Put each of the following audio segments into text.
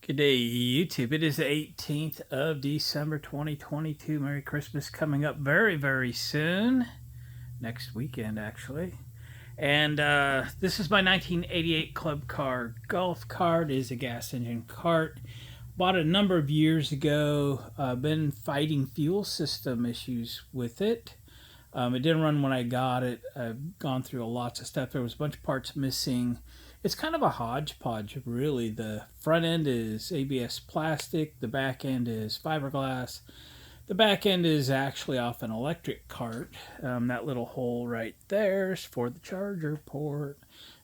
Good day, YouTube. It is the 18th of December 2022. Merry Christmas coming up very, very soon. Next weekend, actually. And this is my 1988 Club Car golf cart. It is a gas engine cart. Bought it a number of years ago. Been fighting fuel system issues with it. It didn't run when I got it. I've gone through lots of stuff. There was a bunch of parts missing. It's kind of a hodgepodge, really. The front end is ABS plastic. The back end is fiberglass. The back end is actually off an electric cart. That little hole right there is for the charger port.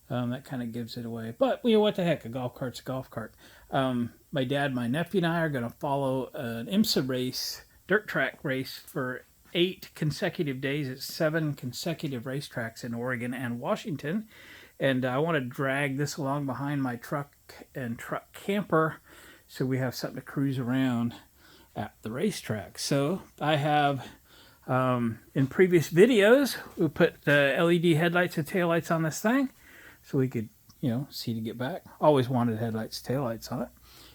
That kind of gives it away. But, you know, what the heck? A golf cart's a golf cart. My dad, my nephew, and I are going to follow an IMSA race, dirt track race, for 8 consecutive days at 7 consecutive racetracks in Oregon and Washington. And I want to drag this along behind my truck and truck camper so we have something to cruise around at the racetrack. So I have, in previous videos, we put the LED headlights and taillights on this thing so we could, you know, see to get back. Always wanted headlights, taillights on it.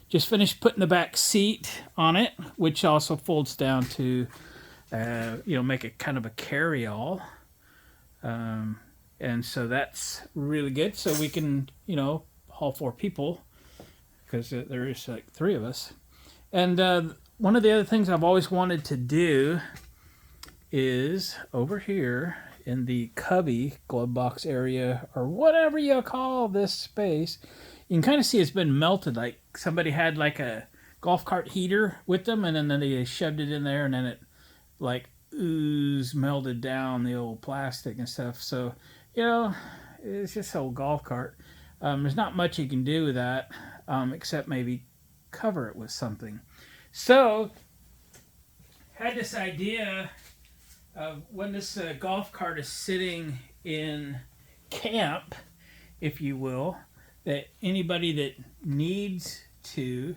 Just finished putting the back seat on it, which also folds down to, you know, make it kind of a carry-all. And so that's really good. So we can, you know, haul 4 people because there is like 3 of us. And one of the other things I've always wanted to do is over here in the cubby glove box area, or whatever you call this space, you can kind of see it's been melted. Like somebody had like a golf cart heater with them, and then they shoved it in there, and then it like melted down the old plastic and stuff. So, you know, it's just an old golf cart. There's not much you can do with that, except maybe cover it with something. So, had this idea of when this golf cart is sitting in camp, if you will, that anybody that needs to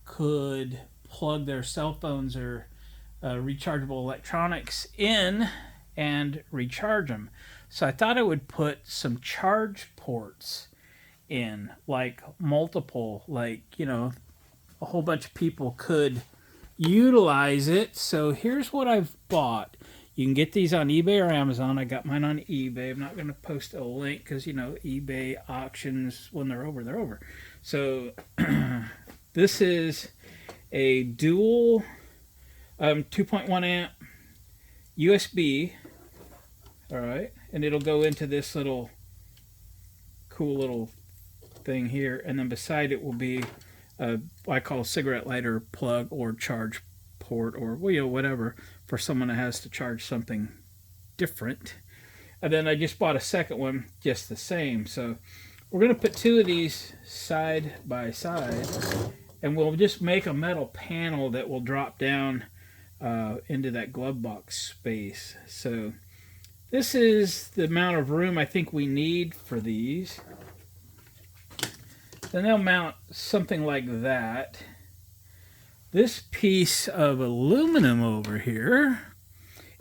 could plug their cell phones or rechargeable electronics in and recharge them. So I thought I would put some charge ports in, like multiple, like, you know, a whole bunch of people could utilize it. So here's what I've bought. You can get these on eBay or Amazon. I got mine on eBay. I'm not going to post a link because, you know, eBay auctions, when they're over, they're over. So this is a dual 2.1 amp USB. All right. And it'll go into this little cool little thing here. And then beside it will be what I call a cigarette lighter plug or charge port, or, well, you know, whatever, for someone that has to charge something different. And then I just bought a second one just the same. So we're going to put 2 of these side by side, and we'll just make a metal panel that will drop down into that glove box space. So this is the amount of room I think we need for these. Then they'll mount something like that. This piece of aluminum over here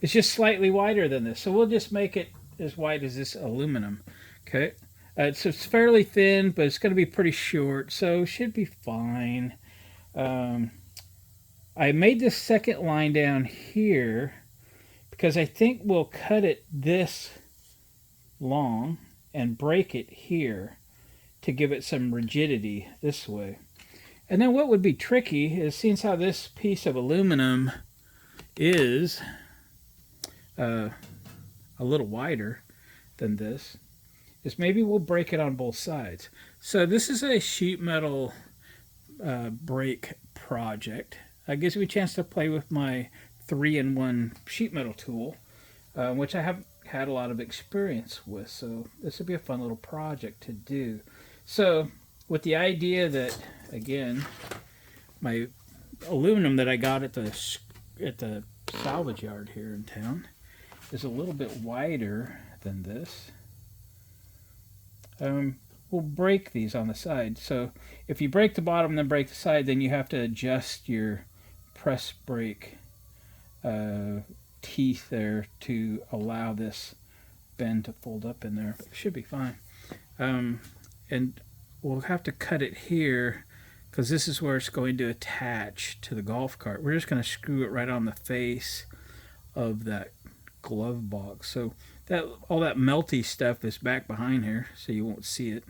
is just slightly wider than this. So we'll just make it as wide as this aluminum. Okay. So it's fairly thin, but it's going to be pretty short. So should be fine. I made this second line down here because I think we'll cut it this long and break it here to give it some rigidity this way. And then what would be tricky is, since how this piece of aluminum is a little wider than this, is maybe we'll break it on both sides. So this is a sheet metal break project. It gives me a chance to play with my 3-in-1 sheet metal tool, which I haven't had a lot of experience with. So this would be a fun little project to do. So with the idea that, again, my aluminum that I got at the salvage yard here in town is a little bit wider than this, we'll break these on the side. So if you break the bottom and then break the side, then you have to adjust your press brake teeth there to allow this bend to fold up in there. It should be fine. And we'll have to cut it here because this is where it's going to attach to the golf cart. We're just going to screw it right on the face of that glove box. So that all that melty stuff is back behind here, so you won't see it.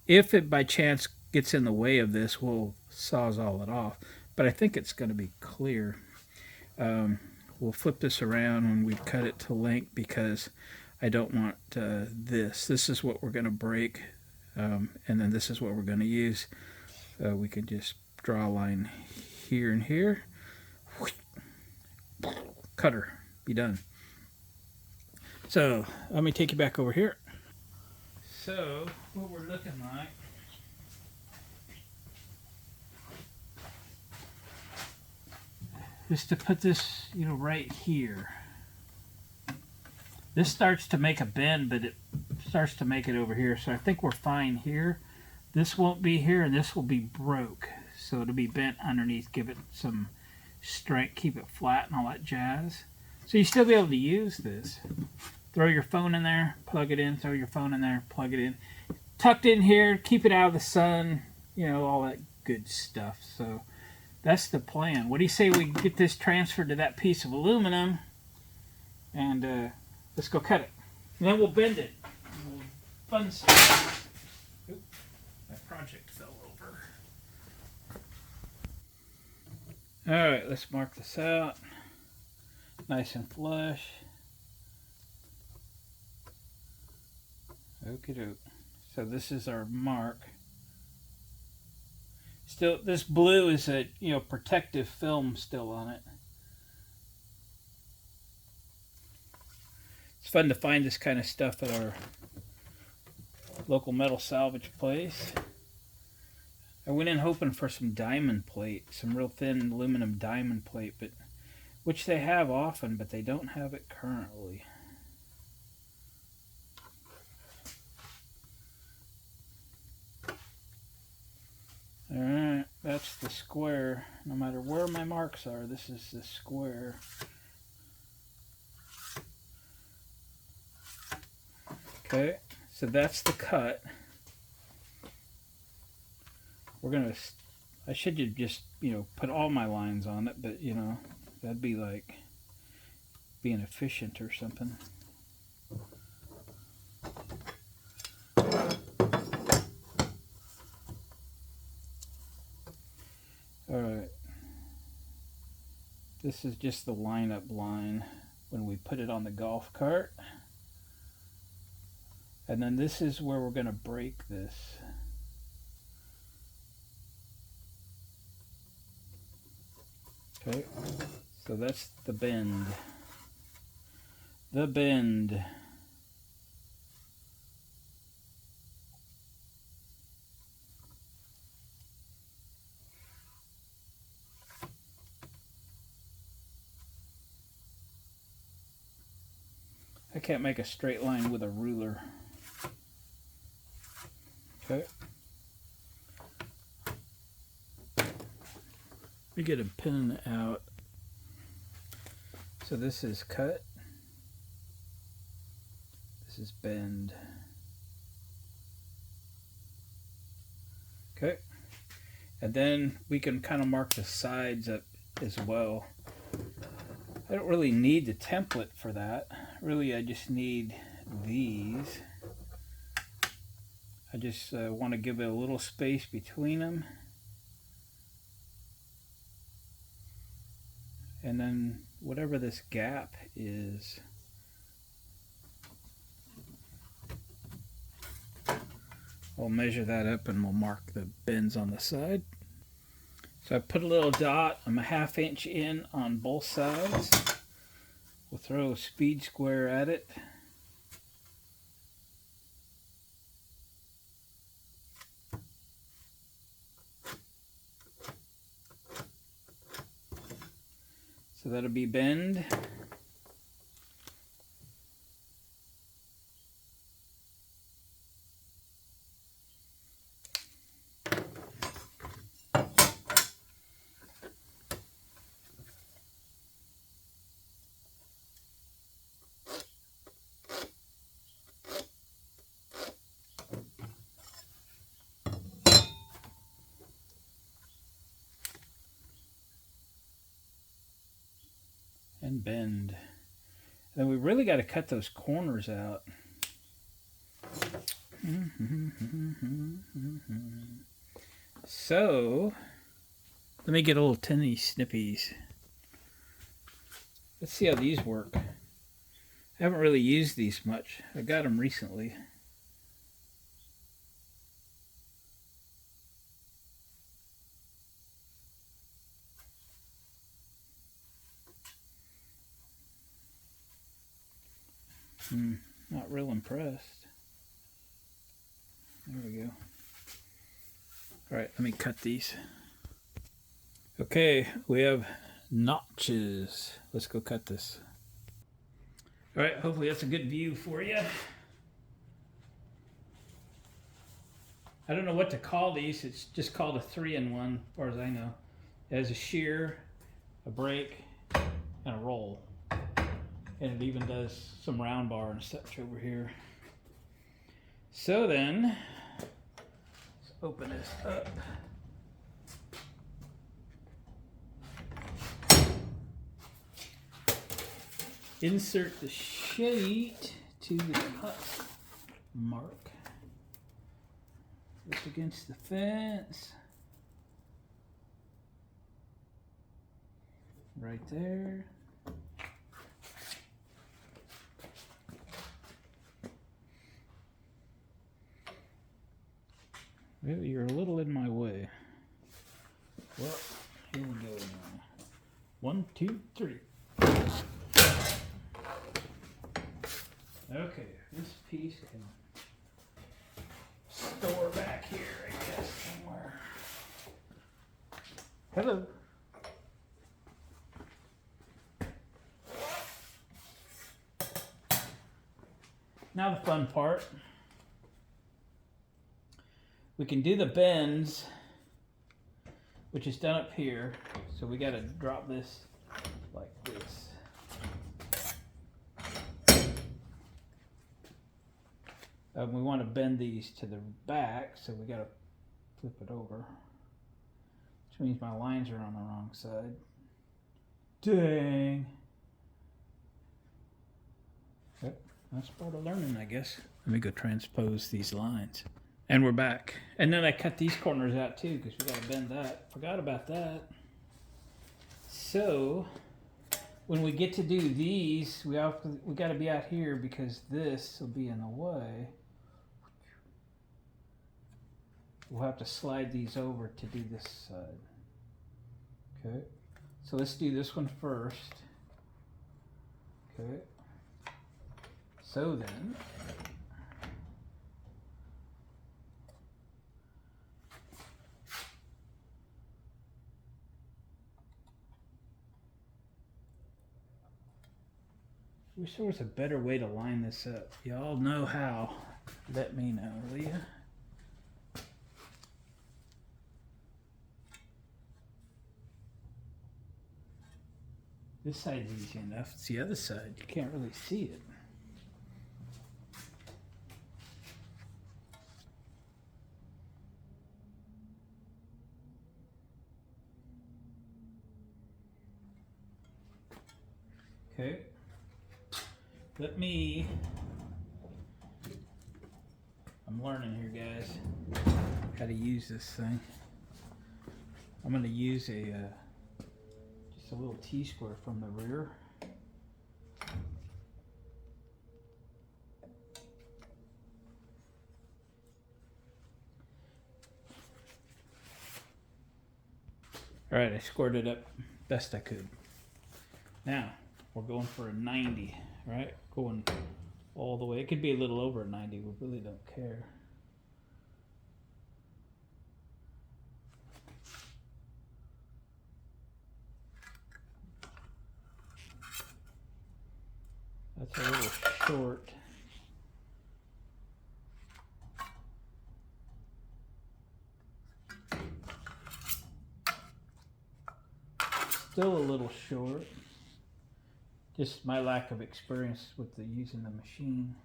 If it by chance gets in the way of this, we'll sawzall it off. But I think it's going to be clear. We'll flip this around when we cut it to length because I don't want this. This is what we're going to break, and then this is what we're going to use. We can just draw a line here and here. Cutter, be done. So let me take you back over here. So what we're looking like is to put this, right here. This starts to make a bend, but it starts to make it over here. So I think we're fine here. This won't be here, and this will be broke. So it'll be bent underneath, give it some strength, keep it flat and all that jazz. So you still be able to use this. Throw your phone in there, plug it in, throw your phone in there, plug it in. Tucked in here, keep it out of the sun, all that good stuff. So that's the plan. What do you say we get this transferred to that piece of aluminum and let's go cut it. And then we'll bend it. Fun stuff. Oop, that project fell over. Alright, let's mark this out. Nice and flush. Okie doke. So this is our mark. Still, this blue is a protective film still on it. It's fun to find this kind of stuff at our local metal salvage place. I went in hoping for some diamond plate, some real thin aluminum diamond plate, but which they have often, but they don't have it currently. Alright, that's the square. No matter where my marks are, this is the square. Okay, so that's the cut. We're gonna, I should just, put all my lines on it, but, that'd be like being efficient or something. Alright, this is just the lineup line when we put it on the golf cart. And then this is where we're going to break this. Okay, so that's the bend. The bend. I can't make a straight line with a ruler. Okay. Let me get a pin out. So this is cut. This is bend. Okay. And then we can kind of mark the sides up as well. I don't really need the template for that. Really, I just need these. I just want to give it a little space between them. And then whatever this gap is, I'll measure that up and we'll mark the bends on the side. So I put a little dot, I'm a 1/2 inch in on both sides. We'll throw a speed square at it. So that'll be bend. bend. Then we really got to cut those corners out. So, let me get a little tinny snippies. Let's see how these work. I haven't really used these much. I got them recently. Not real impressed. There we go. All right, let me cut these. Okay, we have notches. Let's go cut this. All right, hopefully that's a good view for you. I don't know what to call these. It's just called a 3-in-1, as far as I know. It has a shear, a brake, and a roll. And it even does some round bar and such over here. So then, let's open this up. Insert the sheet to the cut mark. Up against the fence. Right there. Well, you're a little in my way. Well, here we go now. 1, 2, 3. Okay, this piece can store back here, I guess, somewhere. Hello. Now the fun part. We can do the bends, which is done up here. So we got to drop this like this. We want to bend these to the back, so we got to flip it over, which means my lines are on the wrong side. Dang. Yep, that's part of learning, I guess. Let me go transpose these lines. And we're back. And then I cut these corners out too, because we got to bend that. Forgot about that. So when we get to do these, we got to be out here because this will be in the way. We'll have to slide these over to do this side. Okay, so let's do this one first. Okay, so then wish there was a better way to line this up. Y'all know how. Let me know, will you? This side's easy enough. It's the other side. You can't really see it. Okay. I'm learning here, guys, how to use this thing. I'm going to use just a little T-square from the rear. All right, I squared it up best I could. Now, we're going for a 90, right? Going all the way. It could be a little over a 90. We really don't care. That's a little short. Still a little short. Just my lack of experience with using the machine.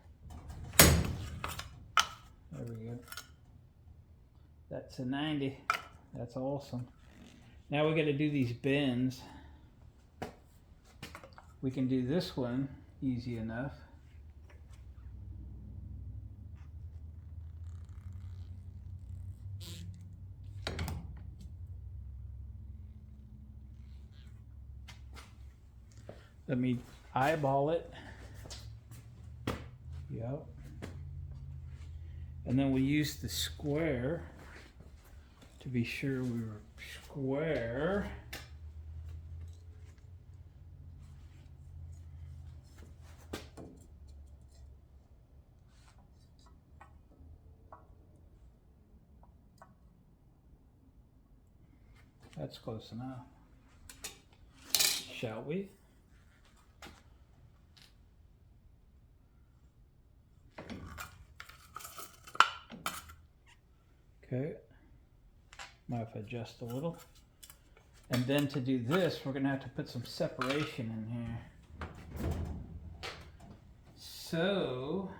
There we go. That's a 90. That's awesome. Now we got to do these bends. we can do this one easy enough. Let me eyeball it. Yep. And then we use the square to be sure we were square. That's close enough. Shall we? Okay. Might have to adjust a little. And then to do this, we're gonna have to put some separation in here. So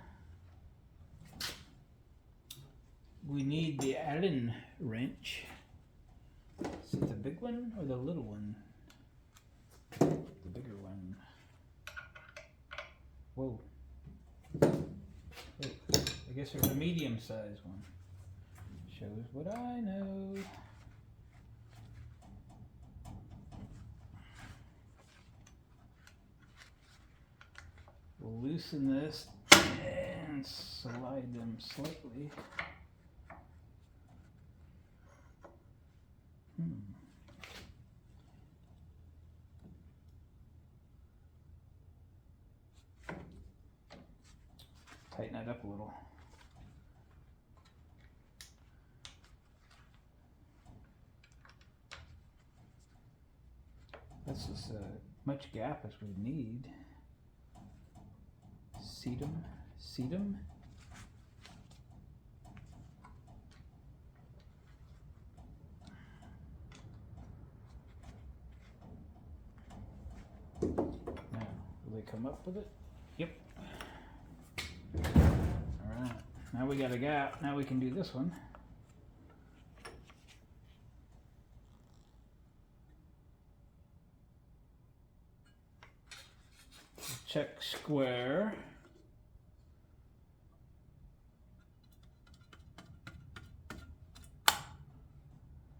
we need the Allen wrench. Is it the big one or the little one? The bigger one. Whoa. Wait, I guess there's a medium-sized one. Shows what I know. We'll loosen this and slide them slightly. Tighten that up a little. That's as much gap as we need. Seat them, seat them. Now, will they come up with it? Yep. Alright, now we got a gap. Now we can do this one. Check square.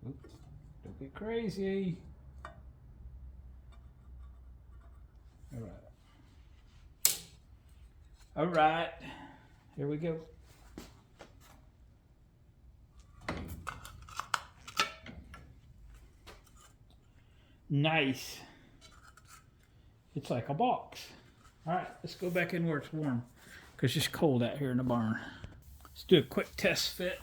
Oops, don't get crazy. All right, here we go. Nice. It's like a box. All right, let's go back in where it's warm because it's cold out here in the barn. Let's do a quick test fit.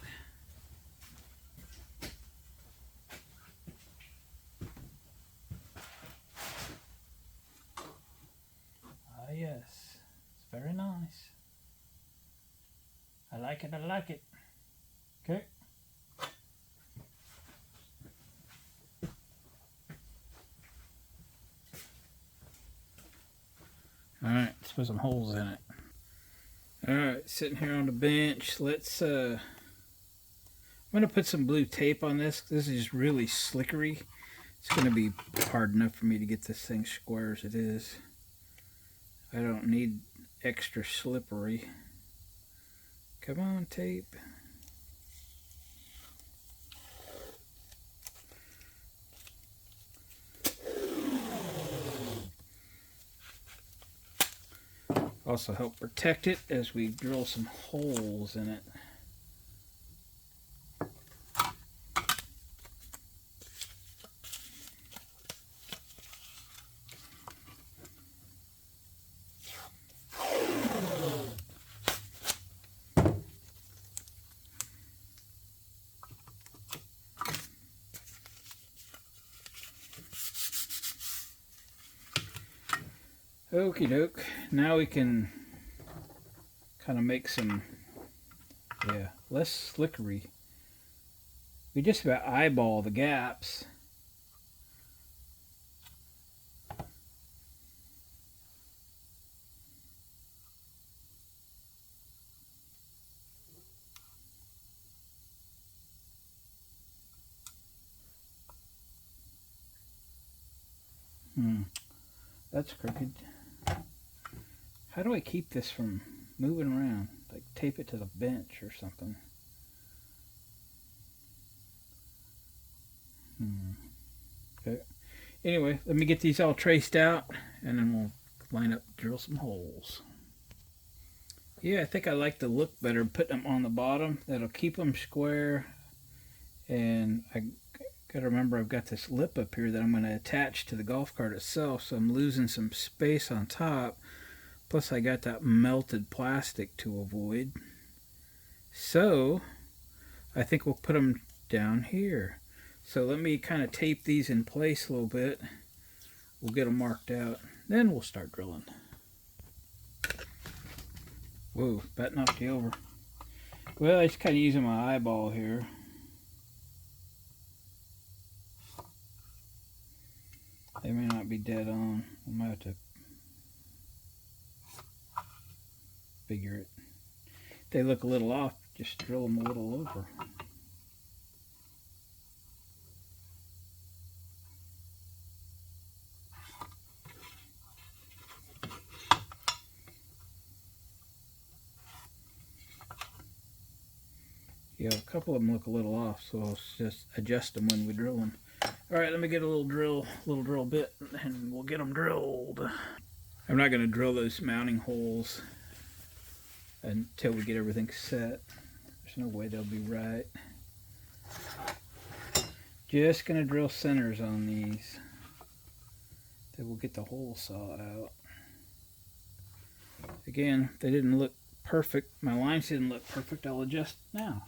Ah, yes, it's very nice. I like it, I like it. Okay. All right, let's put some holes in it. All right, sitting here on the bench. Let's, I'm gonna put some blue tape on this. This is really slickery. It's gonna be hard enough for me to get this thing square as it is. I don't need extra slippery. Come on, tape. Also help protect it as we drill some holes in it. Okie doke. Now we can kind of make some, less slickery. We just about eyeball the gaps. That's crooked. How do I keep this from moving around? Like tape it to the bench or something. Okay. Anyway, let me get these all traced out and then we'll line up, drill some holes. Yeah, I think I like the look better putting them on the bottom. That'll keep them square. And I gotta remember I've got this lip up here that I'm going to attach to the golf cart itself, so I'm losing some space on top. Plus I got that melted plastic to avoid. So I think we'll put them down here. So let me kind of tape these in place a little bit. We'll get them marked out. Then we'll start drilling. Whoa, that knocked you over. Well, I just kind of using my eyeball here. They may not be dead on. I might have to figure it. If they look a little off, just drill them a little over. Yeah, a couple of them look a little off, so I'll just adjust them when we drill them. All right, let me get a little drill bit, and we'll get them drilled. I'm not going to drill those mounting holes until we get everything set. There's no way they'll be right. Just going to drill centers on these. Then we'll get the hole saw out. Again, they didn't look perfect. My lines didn't look perfect. I'll adjust now.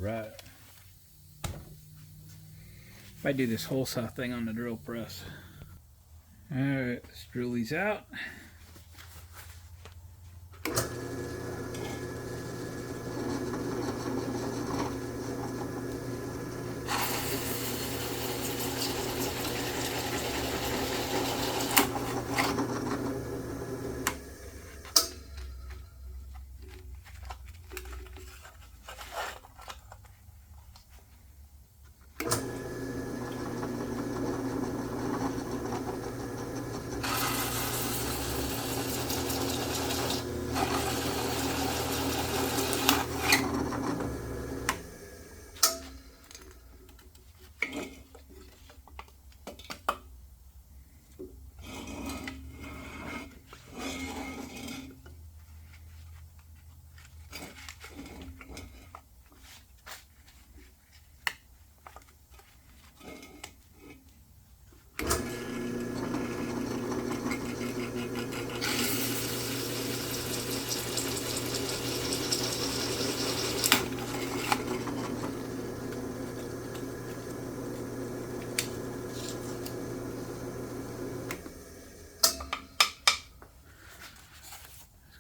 Right. I do this hole saw thing on the drill press. Alright, let's drill these out.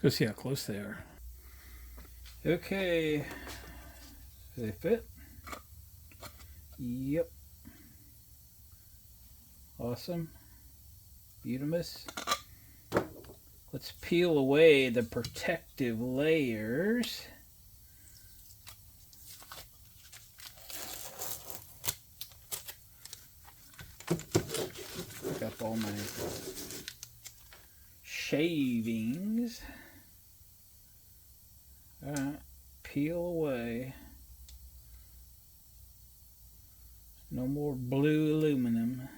Let's go see how close they are. Okay, do they fit? Yep. Awesome. Beautimous. Let's peel away the protective layers. Pick up all my shavings. Alright, peel away. No more blue aluminum.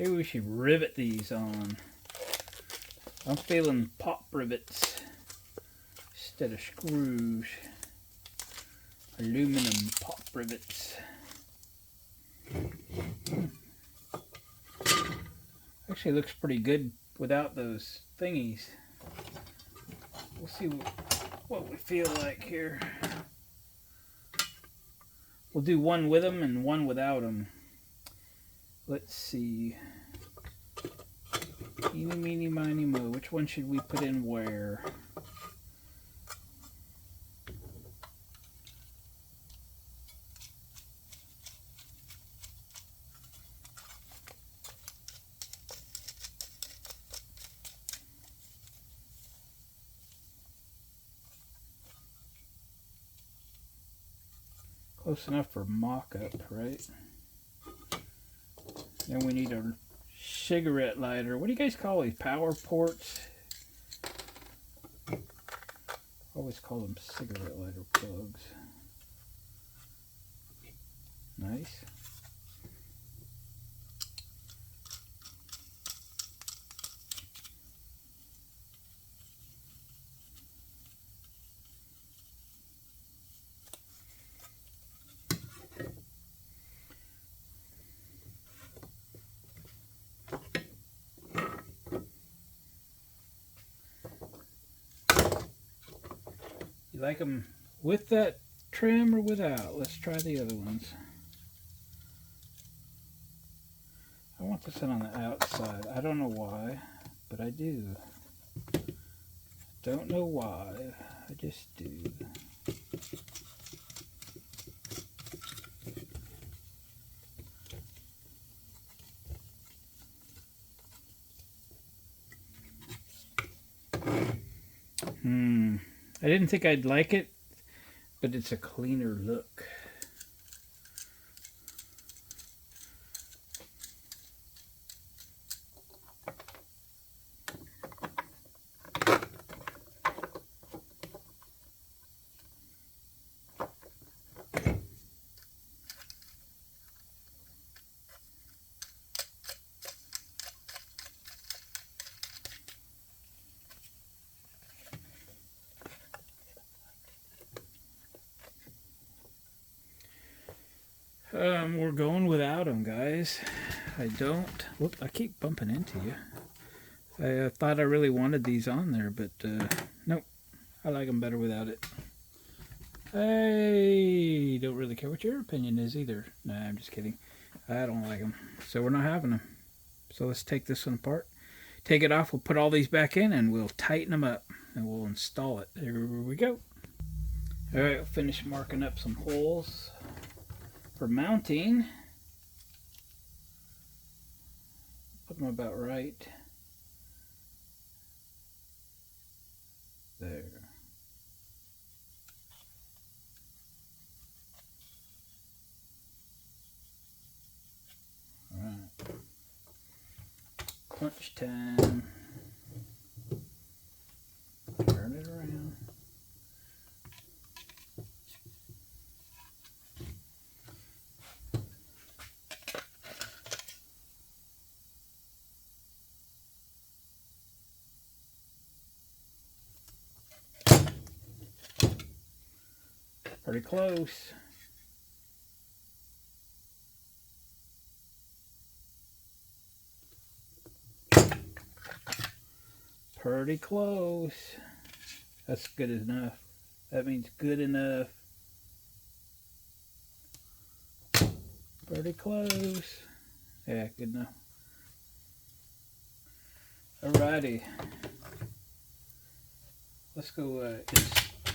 Maybe we should rivet these on. I'm feeling pop rivets instead of screws. Aluminum pop rivets. Actually looks pretty good without those thingies. We'll see what we feel like here. We'll do one with them and one without them. Let's see. Eeny, meeny, miny, mo. Which one should we put in where? Close enough for mock-up, right? Then we need a cigarette lighter. What do you guys call these? Power ports? Always call them cigarette lighter plugs. Nice. You like them with that trim or without? Let's try the other ones. I want this one on the outside. I don't know why, but I do. Don't know why, I just do. I didn't think I'd like it, but it's a cleaner look. We're going without them, guys. I keep bumping into you. I thought I really wanted these on there, but nope. I like them better without it. I don't really care what your opinion is either. Nah, I'm just kidding. I don't like them, so we're not having them. So let's take this one apart. Take it off. We'll put all these back in, and we'll tighten them up, and we'll install it. There we go. All right, we'll finish marking up some holes for mounting. Put them about right there. All right. Crunch time. Turn it around. Pretty close. Pretty close. That's good enough. That means good enough. Pretty close. Yeah, good enough. Alrighty. Let's go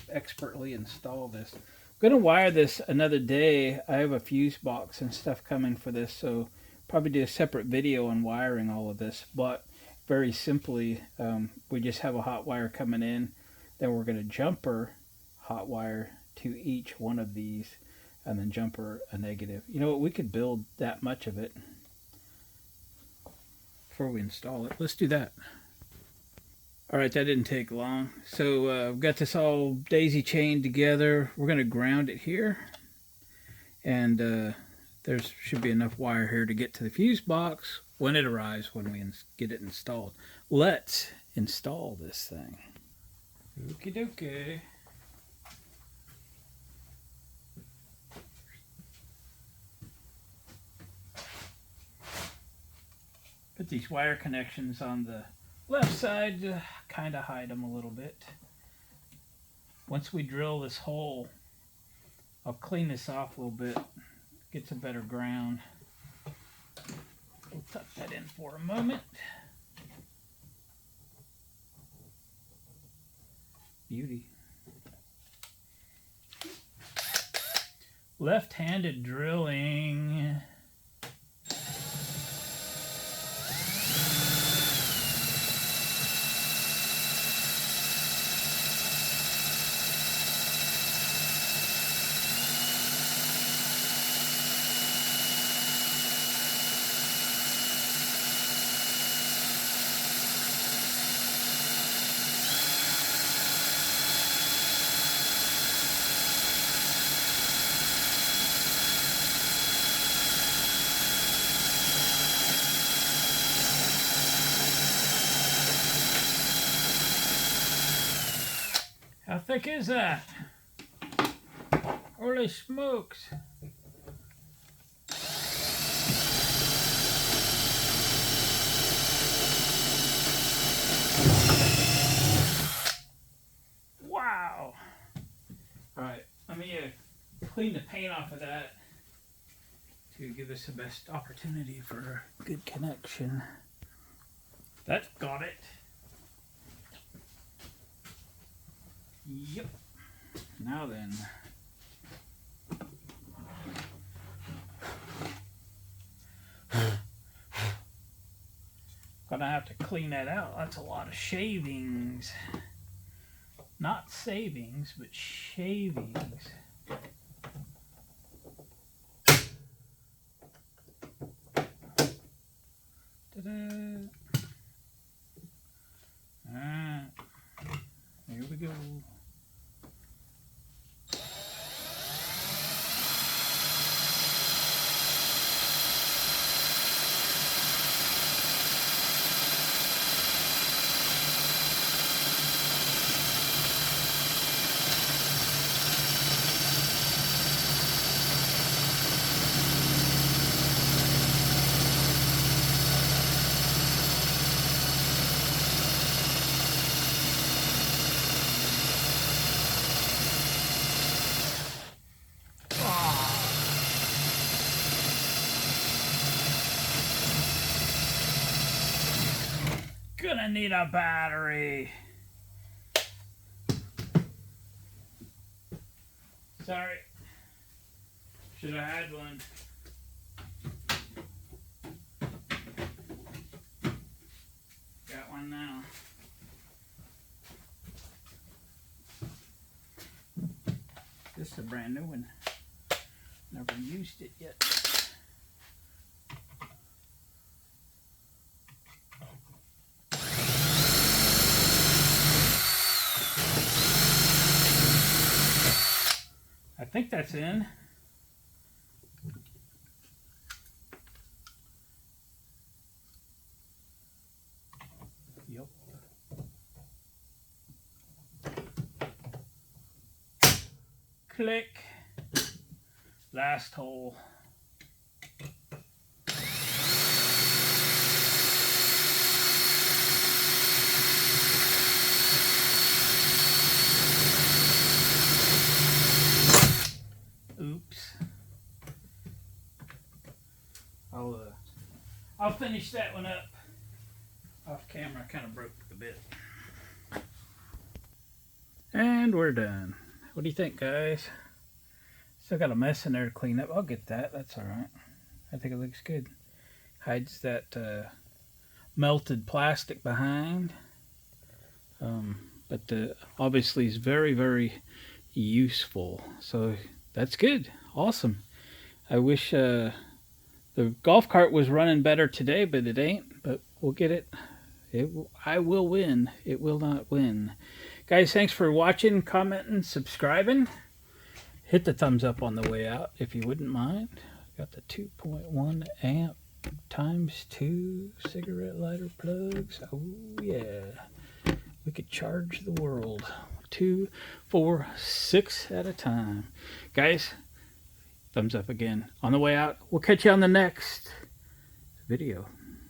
expertly install this. I'm going to wire this another day. I have a fuse box and stuff coming for this, so probably do a separate video on wiring all of this. But very simply, we just have a hot wire coming in. Then we're going to jumper hot wire to each one of these, and then jumper a negative. You know what? We could build that much of it before we install it. Let's do that. Alright, that didn't take long. So we've got this all daisy chained together. We're going to ground it here. And there should be enough wire here to get to the fuse box. when it arrives, when we get it installed. Let's install this thing. Okie dokie. Put these wire connections on the left side to kind of hide them a little bit. Once we drill this hole, I'll clean this off a little bit, get some better ground. We'll tuck that in for a moment. Beauty. Left-handed drilling. How thick is that? Holy smokes. Wow. All right, let me clean the paint off of that to give us the best opportunity for a good connection. That's got it. Yep. Now then. Gonna have to clean that out. That's a lot of shavings. Not savings, but shavings. Ta-da. Alright. Here we go. Gonna need a battery. Sorry. Should have had one. Got one now. This is a brand new one. Never used it yet. I think that's in. Yep. Click. Last hole. Oops. I'll finish that one up off camera. Kind of broke the bit. And we're done. What do you think, guys? Still got a mess in there to clean up. I'll get that. That's all right. I think it looks good. Hides that melted plastic behind. But obviously is very, very useful. So that's good. Awesome. I wish the golf cart was running better today, but it ain't. But we'll get it. I will win. It will not win. Guys, thanks for watching, commenting, subscribing. Hit the thumbs up on the way out if you wouldn't mind. Got the 2.1 amp times 2 cigarette lighter plugs. Oh yeah, we could charge the world. 2, 4, 6 at a time. Guys, thumbs up again. On the way out, we'll catch you on the next video.